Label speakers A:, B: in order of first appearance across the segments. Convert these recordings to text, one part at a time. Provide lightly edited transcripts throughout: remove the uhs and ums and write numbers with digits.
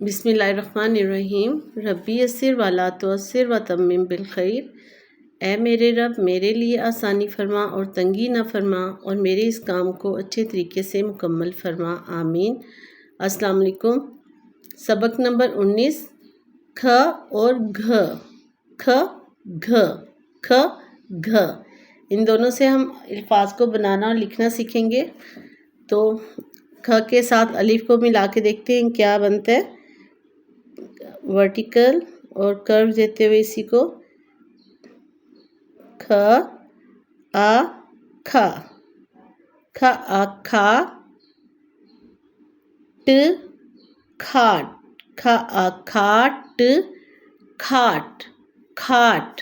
A: बिस्मिल्लाहिर्रहमानिर्रहीम। रब्बी यस्सिर वला तुअस्सिर व तम्मिम बिल खैर। ऐ मेरे रब, मेरे लिए आसानी फरमा और तंगी न फरमा, और मेरे इस काम को अच्छे तरीके से मुकम्मल फरमा। आमीन। अस्सलाम वालेकुम। सबक नंबर 19, ख और घ। ख घ, ख घ, इन दोनों से हम अल्फाज को बनाना और लिखना सीखेंगे। तो ख के साथ अलिफ को मिला के देखते हैं क्या बनता है। वर्टिकल और कर्व देते हुए इसी को ख आ खा, ख आ खा, ट खाट, ख आ खाट, खाट, खाट।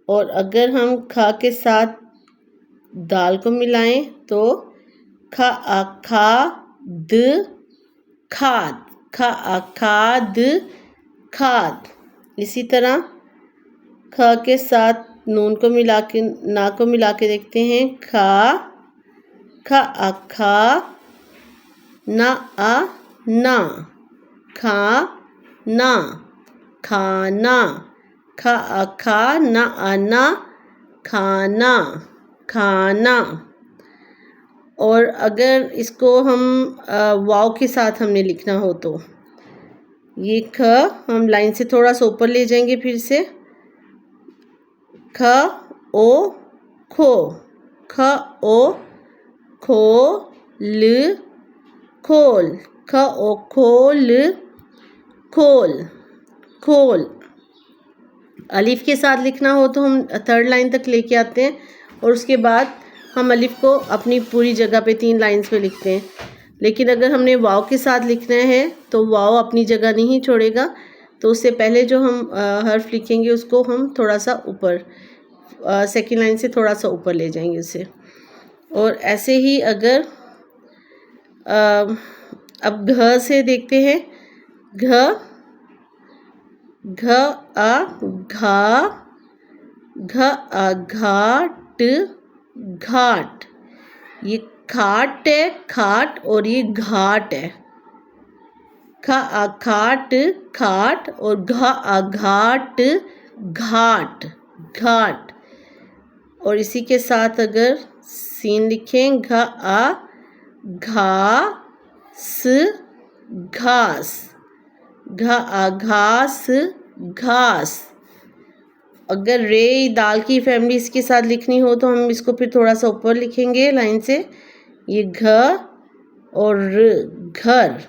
A: और अगर हम ख के साथ दाल को मिलाएं तो ख आ खा द खाद, ख आ खाद, खाद। इसी तरह ख के साथ नून को मिला के ना को मिला के देखते हैं। खा, ख आ खा, ना आ ना, खा ना, खाना, ख आ खा ना आ ना, खाना, खाना। और अगर इसको हम वाव के साथ हमने लिखना हो तो ये ख हम लाइन से थोड़ा सा ऊपर ले जाएंगे। फिर से ख ओ खो, ख ओ खो ल खोल, ख ओ खोल, खोल, खोल। अलिफ के साथ लिखना हो तो हम थर्ड लाइन तक लेके आते हैं और उसके बाद हम अलिफ को अपनी पूरी जगह पे 3 लाइंस पे लिखते हैं। लेकिन अगर हमने वाव के साथ लिखना है तो वाव अपनी जगह नहीं छोड़ेगा, तो उससे पहले जो हम हर्फ लिखेंगे उसको हम थोड़ा सा ऊपर सेकेंड लाइन से थोड़ा सा ऊपर ले जाएंगे उसे। और ऐसे ही अगर अब घ से देखते हैं। घ, घ आ घा, घ आ घाट, घाट। ये खाट है, खाट, और ये घाट है। ख आ खाट, खाट, और घ आ घाट, घाट, घाट। और इसी के साथ अगर सीन लिखें, घ आ घा स, घास, घ आ घास, घास। अगर रे दाल की फैमिली इसके साथ लिखनी हो तो हम इसको फिर थोड़ा सा ऊपर लिखेंगे लाइन से। ये घ और र, घर,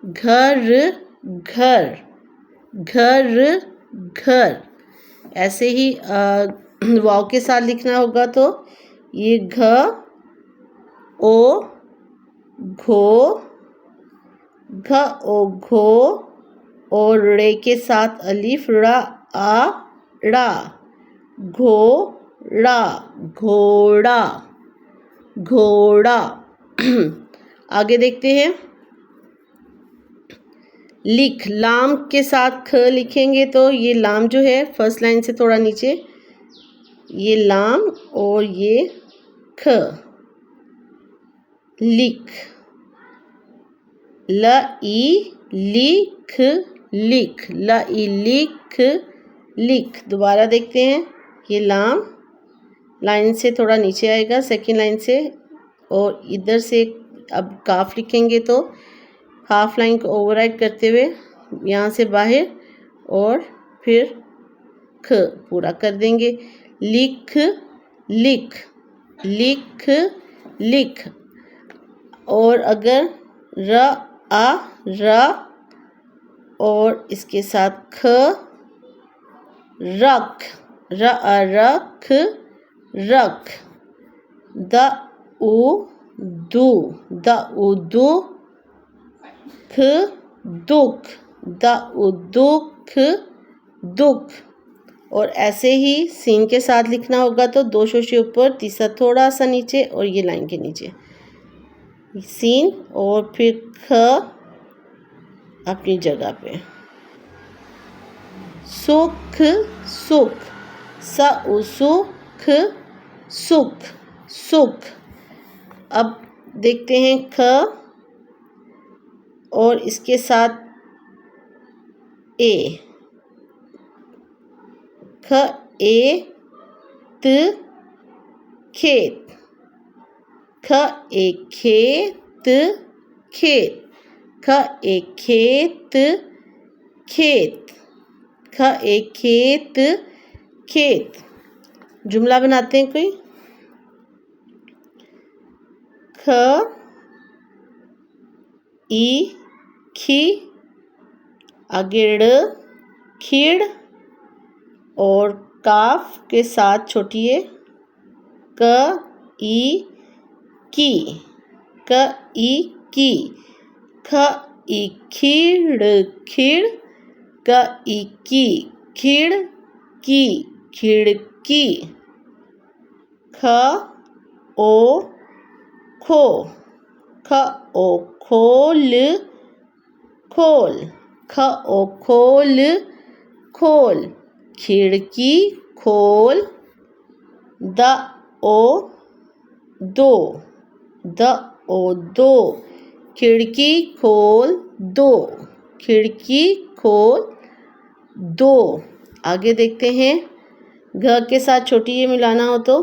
A: घर, घर, घर, घर। ऐसे ही वाव के साथ लिखना होगा तो ये घ ओ घो, घ ओ घो, और रे के साथ अलिफ रा आ ड़ा, घोड़ा, घोड़ा, घोड़ा। आगे देखते हैं। लिख, लाम के साथ ख लिखेंगे तो ये लाम जो है फर्स्ट लाइन से थोड़ा नीचे, ये लाम और ये ख। लिख, ल ई लिख, लिख, ल ई लिख, लिख। दोबारा देखते हैं। ये लाम लाइन से थोड़ा नीचे आएगा सेकेंड लाइन से, और इधर से अब काफ लिखेंगे तो हाफ लाइन को ओवरराइड करते हुए यहाँ से बाहर और फिर ख पूरा कर देंगे। लिख, लिख, लिख, लिख। और अगर र आ र, और इसके साथ ख, रख, र आ रख, रख। द उ दु, द उ दु, ख दुख, द उ दुख, दुख। और ऐसे ही सीन के साथ लिखना होगा तो 2 शोशे ऊपर, तीसरा थोड़ा सा नीचे, और ये लाइन के नीचे सीन, और फिर ख अपनी जगह पे। सुख, सुख, स उ सुख, सुख, सुख। अब देखते हैं ख और इसके साथ ए, ख ए त खेत, ख ए खेत खेत, ख ए खेत खेत, ख ए खेत खेत। जुमला बनाते हैं कोई। ख ई खी, आगे ड़ खीड़ और काफ के साथ छोटी ए, क ई की, क ई की, ख ई खीड़ खीड़, क ई की खीड़ की खिड़की, ख ओ खो, ख ओ खोल खोल, ख ओ खोल खोल, खिड़की खोल, द ओ दो, द ओ दो, खिड़की खोल दो, खिड़की खोल दो। आगे देखते हैं। घ के साथ छोटी ये मिलाना हो तो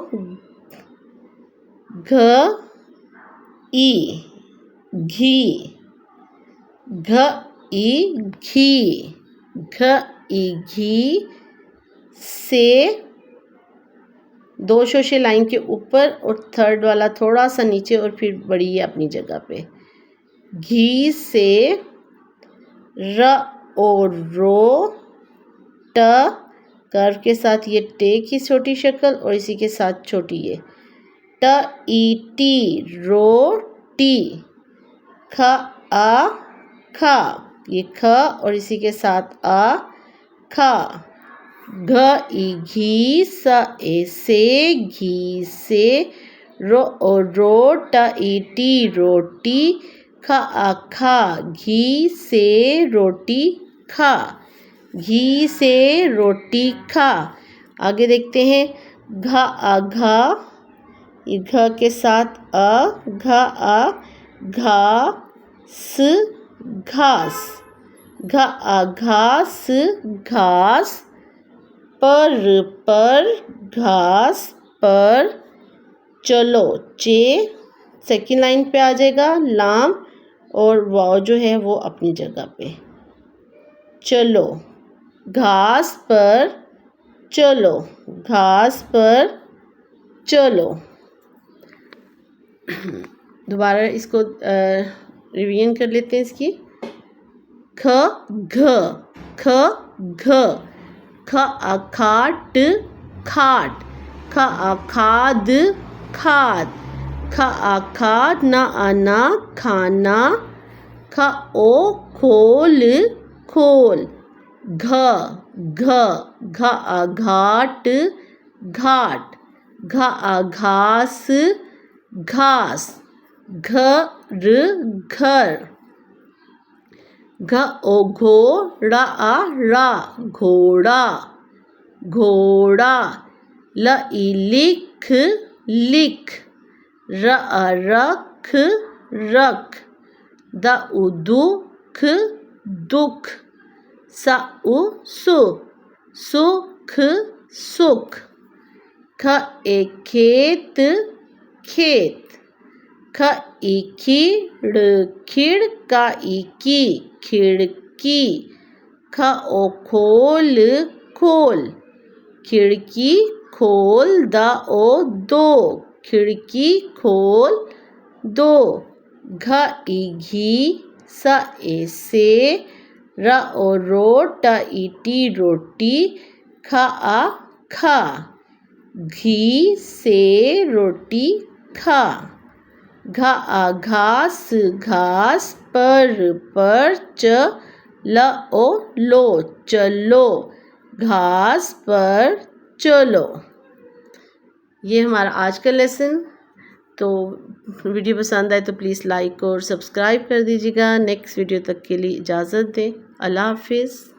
A: घ ई घी, घ ई घी, घ ई घी से दो शोशे लाइन के ऊपर और थर्ड वाला थोड़ा सा नीचे और फिर बड़ी है अपनी जगह पे। घी से र और रो, ट कर्व के साथ ये टे की छोटी शक्ल और इसी के साथ छोटी ये ट ई टी रोटी, ख आ खा, ये ख और इसी के साथ आ खा, घ ई घी स ए से घी से, रो और रो ट ई टी रोटी, ख आ खा घी से रोटी खा, घी से रोटी खा। आगे देखते हैं। घ आ घा, घ के साथ अ, घ आ घास घास, घ आ घास घास, पर घास पर, चलो चे सेकेंड लाइन पे आ जाएगा, लाम और वाव जो है वो अपनी जगह पे। चलो घास पर चलो, घास पर चलो। दोबारा इसको रिवीजन कर लेते हैं इसकी। ख घ, ख घ, ख आ खाट खाट, ख आ खाद खाद, ख आ खाद ना आना खाना, ख ओ खोल खोल, घ घ, घ आ घाट घाट, घ आ घास घास, घर घर, घ ओ घोड़ा आ रा घोड़ा घोड़ा, ल ई लिख लिख, र आ रख रख, द उ दुख दुख, स उ सु सुख सुख, ख ए खेत खेत, ख ई खीड़ खीड़, का ई की खिड़की, ख ओ खोल खोल, खिड़की खोल, द ओ दो, खिड़की खोल दो, घ ई घी स ए से, र ओ रो ट ई टी रोटी, ख आ खा, घी से रोटी खा, घ आ घास घास, पर च ल ओ लो चलो, घास पर चलो। ये हमारा आज का लेसन। तो वीडियो पसंद आए तो प्लीज़ लाइक और सब्सक्राइब कर दीजिएगा। नेक्स्ट वीडियो तक के लिए इजाज़त दें। अल्लाह हाफिज़।